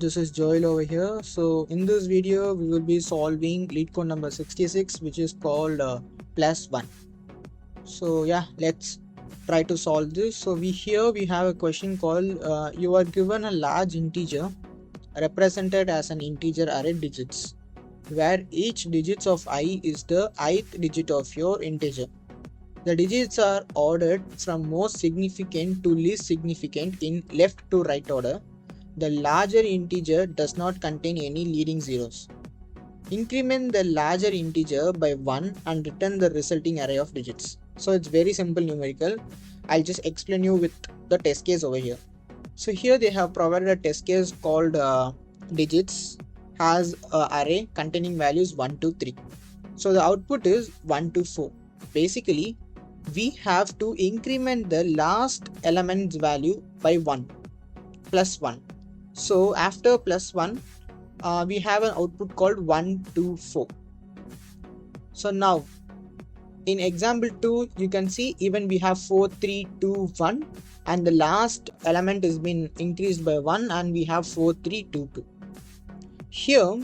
This is Joel over here. So in this video we will be solving LeetCode number 66, which is called +1. So yeah, let's try to solve this. So we have a question called you are given a large integer represented as an integer array digits, where each digits of I is the ith digit of your integer. The digits are ordered from most significant to least significant in left to right order. The larger integer does not contain any leading zeros. Increment the larger integer by 1 and return the resulting array of digits. So it's very simple numerical. I'll just explain you with the test case over here. So here they have provided a test case called digits has an array containing values 1 to 3. So the output is 1 to 4. Basically, we have to increment the last element's value by 1 plus 1. So after +1, we have an output called 1 to 4. So now in example 2, you can see even we have 4, 3, 2, 1, and the last element has been increased by 1, and we have 4, 3, 2, 2. Here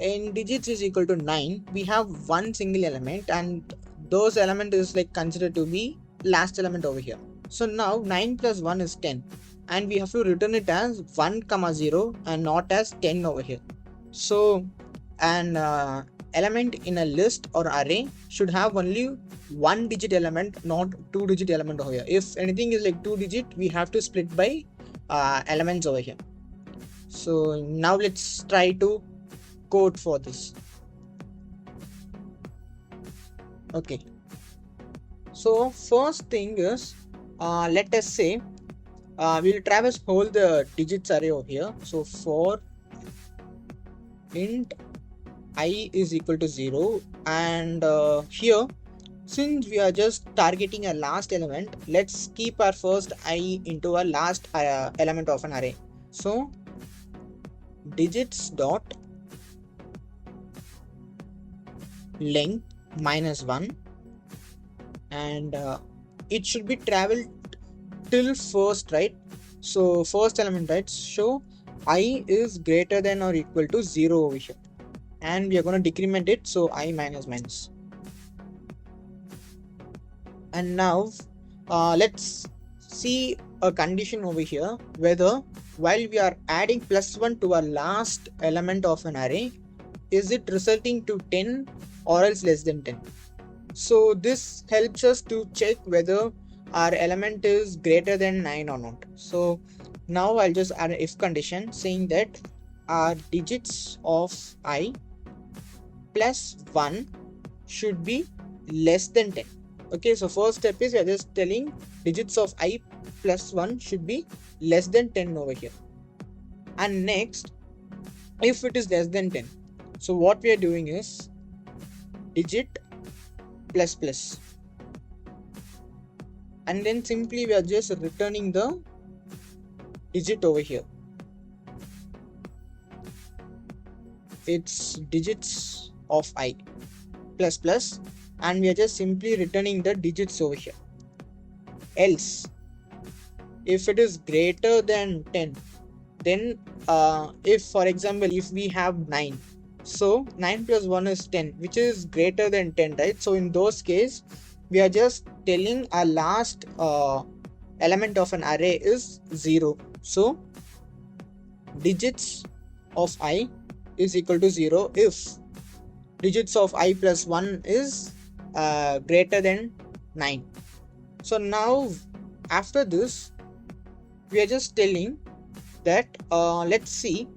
in digits is equal to 9, we have one single element, and those element is like considered to be last element over here. So now 9 plus 1 is 10. And we have to return it as 1, 0 and not as 10 over here. So an element in a list or array should have only one digit element, not two digit element over here. If anything is like 2 digit, we have to split by elements over here. So now let's try to code for this. Okay, so first thing is let us say we'll traverse whole the digits array over here. So for int I is equal to 0, and here since we are just targeting a last element, let's keep our first I into a last element of an array. So digits dot length -1, and it should be traveled till first, right? So first element, right? So I is greater than or equal to 0 over here, and we are going to decrement it, so I minus. And now let's see a condition over here, whether while we are adding +1 to our last element of an array, is it resulting to 10 or else less than 10. So this helps us to check whether our element is greater than 9 or not. So now I'll just add an if condition saying that our digits of I plus 1 should be less than 10. Okay, so first step is we are just telling digits of I plus 1 should be less than 10 over here. And next, if it is less than 10, so what we are doing is digit plus, and then simply we are just returning the digit over here. It's digits of I plus, and we are just simply returning the digits over here. Else, if it is greater than 10, then if for example if we have 9, so 9 plus 1 is 10, which is greater than 10, right? So in those case, we are just telling our last element of an array is 0. So digits of I is equal to 0 if digits of I plus 1 is greater than 9. So now after this, we are just telling that let's see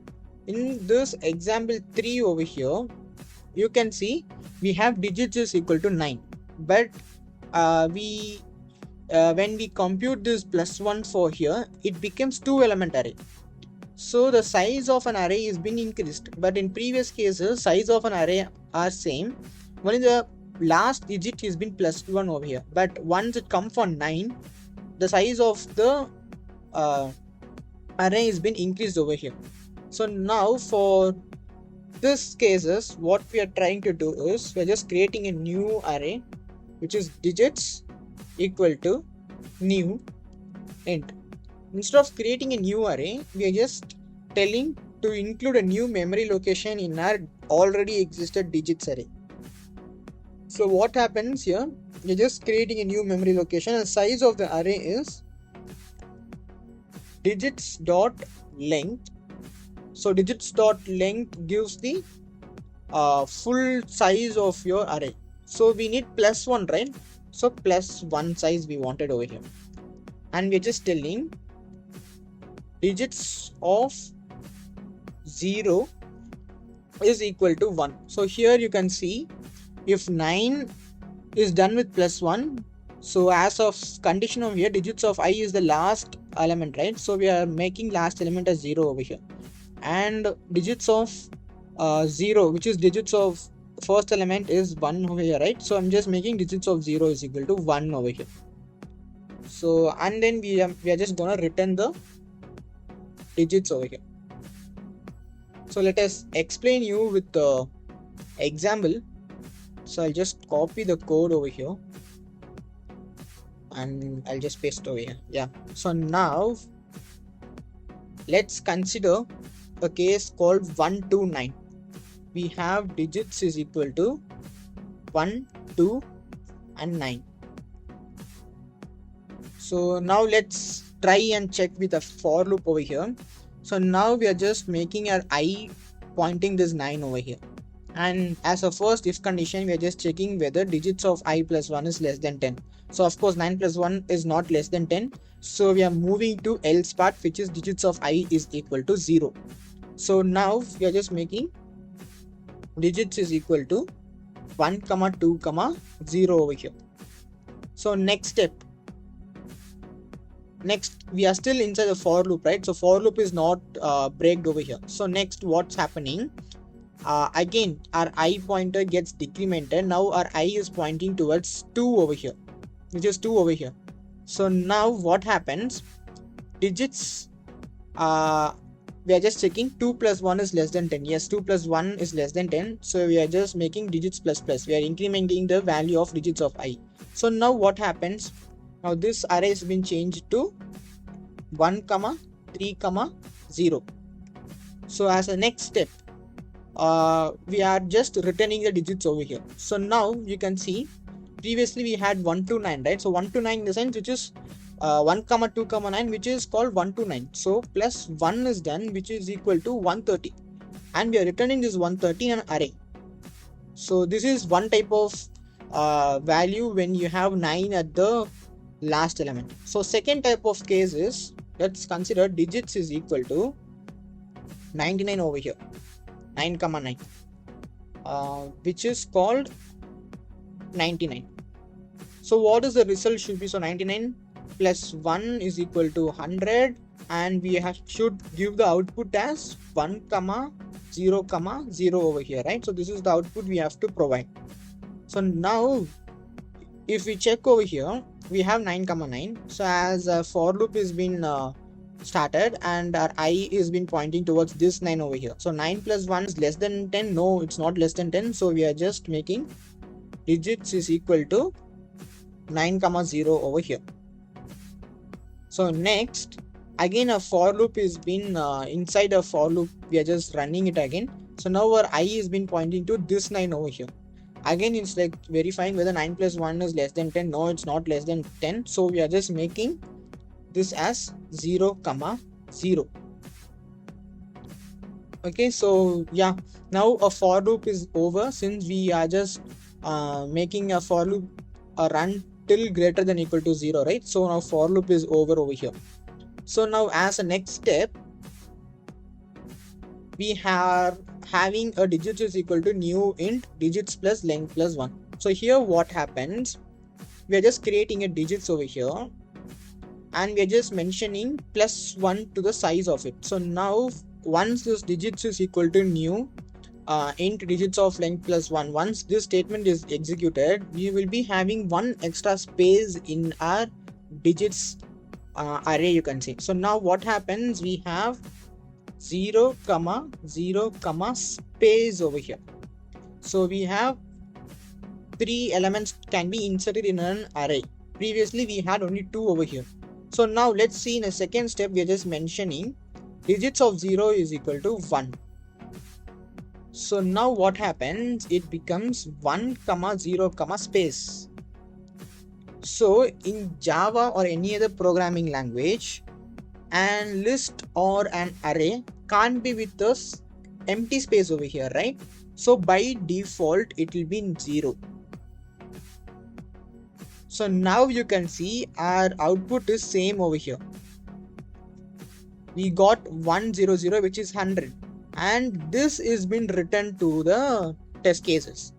in this example 3 over here, you can see we have digits is equal to 9, but when we compute this +1 for here, it becomes 2 element array. So the size of an array is being increased, but in previous cases size of an array are same, only the last digit has been +1 over here. But once it comes for 9, the size of the array has been increased over here. So now for this cases, what we are trying to do is we are just creating a new array, which is digits equal to new int. Instead of creating a new array, we are just telling to include a new memory location in our already existed digits array. So what happens here, you're just creating a new memory location, and the size of the array is digits dot length. So digits dot length gives the full size of your array. So we need +1, right? So +1 size we wanted over here, and we're just telling digits of 0 is equal to 1. So here you can see if 9 is done with +1, so as of condition of here, digits of I is the last element, right? So we are making last element as 0 over here, and digits of 0, which is digits of first element, is 1 over here, right? So I'm just making digits of 0 is equal to 1 over here. So and then we are just gonna return the digits over here. So let us explain you with the example. So I'll just copy the code over here and I'll just paste over here. Yeah. So now let's consider a case called 1 to 9. We have digits is equal to 1, 2 and 9. So now let's try and check with a for loop over here. So now we are just making our I pointing this 9 over here, and as a first if condition we are just checking whether digits of I plus 1 is less than 10. So of course 9 plus 1 is not less than 10, so we are moving to else part, which is digits of I is equal to 0. So now we are just making digits is equal to 1, 2, 0 over here. So next we are still inside the for loop, right? So for loop is not breaked over here. So next what's happening, again our I pointer gets decremented. Now our I is pointing towards 2 over here, which is 2 over here. So now what happens, digits we are just checking 2 plus 1 is less than 10. Yes, 2 plus 1 is less than 10. So we are just making digits plus plus. We are incrementing the value of digits of I. So now what happens, now this array has been changed to 1, 3, 0. So as a next step, we are just returning the digits over here. So now you can see previously we had 1 to 9, right? So 1 to 9 in the sense which is 1, 2, 9, which is called 1 to 9. So plus 1 is done, which is equal to 130, and we are returning this 130 in an array. So this is one type of value when you have 9 at the last element. So second type of case is, let's consider digits is equal to 99 over here, 9, 9, which is called 99. So what is the result should be? So 99 plus 1 is equal to 100, and we should give the output as 1, 0, 0 over here, right? So this is the output we have to provide. So now if we check over here, we have 9, 9. So as a for loop is been started, and our I is been pointing towards this 9 over here. So 9 plus 1 is less than 10. No, it's not less than 10. So we are just making digits is equal to 9, 0 over here. So next, again a for loop is been inside a for loop. We are just running it again. So now our I is been pointing to this 9 over here. Again it's like verifying whether 9 plus 1 is less than 10. No, it's not less than 10. So we are just making this as 0, 0. Okay, so yeah, now a for loop is over, since we are just making a for loop run till greater than equal to 0, right? So now for loop is over here. So now as a next step, we are having a digits is equal to new int digits plus length plus 1. So here what happens, we are just creating a digits over here, and we are just mentioning plus 1 to the size of it. So now once this digits is equal to new int digits of length plus 1, once this statement is executed, we will be having one extra space in our digits array, you can see. So now what happens, we have 0, 0, space over here. So we have 3 elements can be inserted in an array. Previously we had only 2 over here. So now let's see in a second step, we are just mentioning digits of 0 is equal to 1. So now what happens, it becomes 1 comma 0 comma space. So in Java or any other programming language, an list or an array can't be with this empty space over here, right? So by default it will be in 0. So now you can see our output is same over here. We got 100, which is 100, and this is been written to the test cases.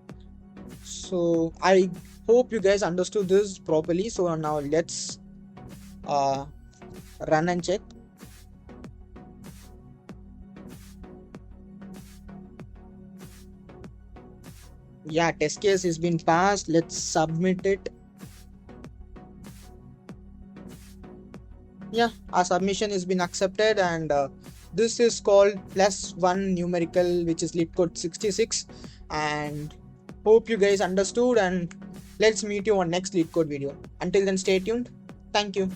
So I hope you guys understood this properly. So now let's run and check. Yeah, test case has been passed. Let's submit it. Yeah, our submission has been accepted, and this is called +1 numerical, which is LeetCode 66. And hope you guys understood, and let's meet you on next LeetCode video. Until then, stay tuned. Thank you.